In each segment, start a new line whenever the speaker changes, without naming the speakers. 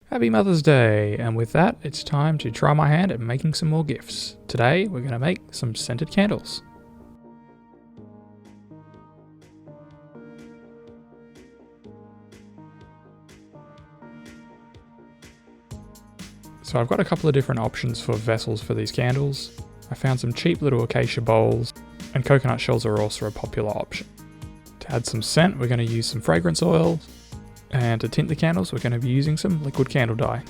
Happy Mother's Day, and with that, it's time to try my hand at making some more gifts. Today, we're going to make some scented candles. So I've got a couple of different options for vessels for these candles. I found some cheap little acacia bowls, and coconut shells are also a popular option. To add some scent, we're going to use some fragrance oil, and to tint the candles, we're going to be using some liquid candle dye.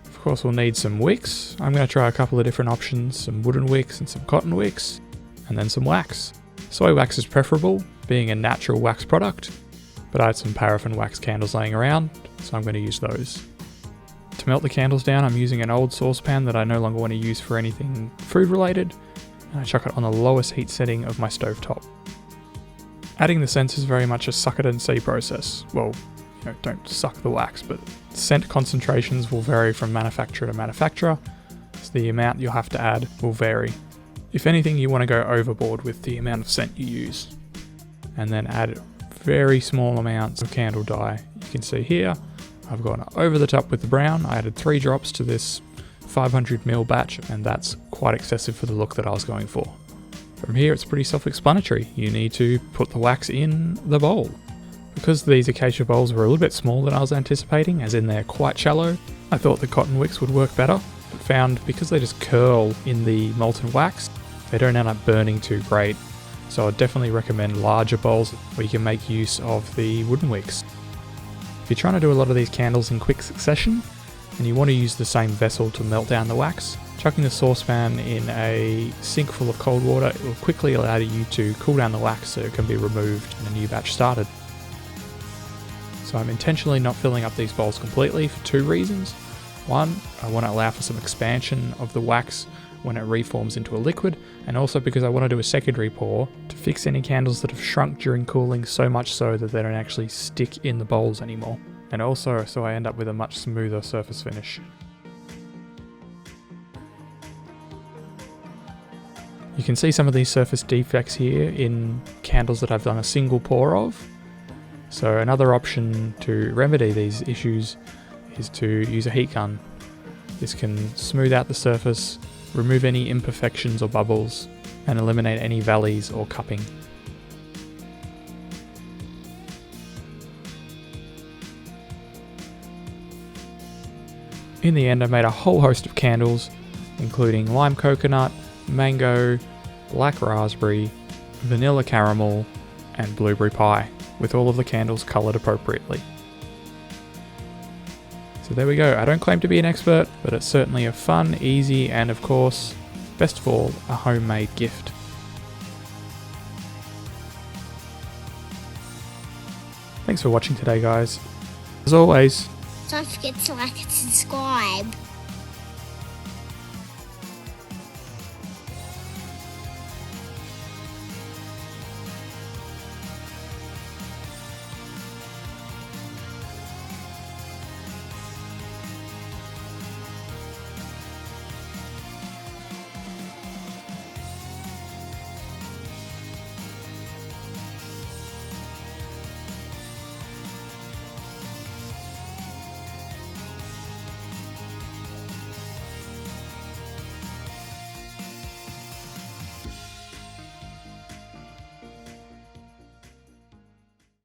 Of course, we'll need some wicks. I'm going to try a couple of different options, some wooden wicks and some cotton wicks, and then some wax. Soy wax is preferable, being a natural wax product, but I had some paraffin wax candles laying around, so I'm going to use those. To melt the candles down, I'm using an old saucepan that I no longer want to use for anything food related, and I chuck it on the lowest heat setting of my stovetop. Adding the scents is very much a suck it and see process. Well, don't suck the wax, but scent concentrations will vary from manufacturer to manufacturer, so the amount you'll have to add will vary. If anything, you want to go overboard with the amount of scent you use, and then add very small amounts of candle dye. You can see here, I've gone over the top with the brown. I added 3 drops to this 500ml batch, and that's quite excessive for the look that I was going for. From here, it's pretty self-explanatory. You need to put the wax in the bowl. Because these acacia bowls were a little bit smaller than I was anticipating, as in they're quite shallow, I thought the cotton wicks would work better, but found because they just curl in the molten wax, they don't end up burning too great. So I'd definitely recommend larger bowls where you can make use of the wooden wicks. If you're trying to do a lot of these candles in quick succession, and you want to use the same vessel to melt down the wax, chucking the saucepan in a sink full of cold water will quickly allow you to cool down the wax so it can be removed and a new batch started. So I'm intentionally not filling up these bowls completely for 2 reasons. One, I want to allow for some expansion of the wax when it reforms into a liquid, and also because I want to do a secondary pour to fix any candles that have shrunk during cooling so much so that they don't actually stick in the bowls anymore. And also so I end up with a much smoother surface finish. You can see some of these surface defects here in candles that I've done a single pour of. So another option to remedy these issues is to use a heat gun. This can smooth out the surface, remove any imperfections or bubbles, and eliminate any valleys or cupping. In the end, I made a whole host of candles, including lime coconut, mango, black raspberry, vanilla caramel, and blueberry pie, with all of the candles coloured appropriately. So there we go. I don't claim to be an expert, but it's certainly a fun, easy, and of course, best of all, a homemade gift. Thanks for watching today, guys. As always,
don't forget to like and subscribe.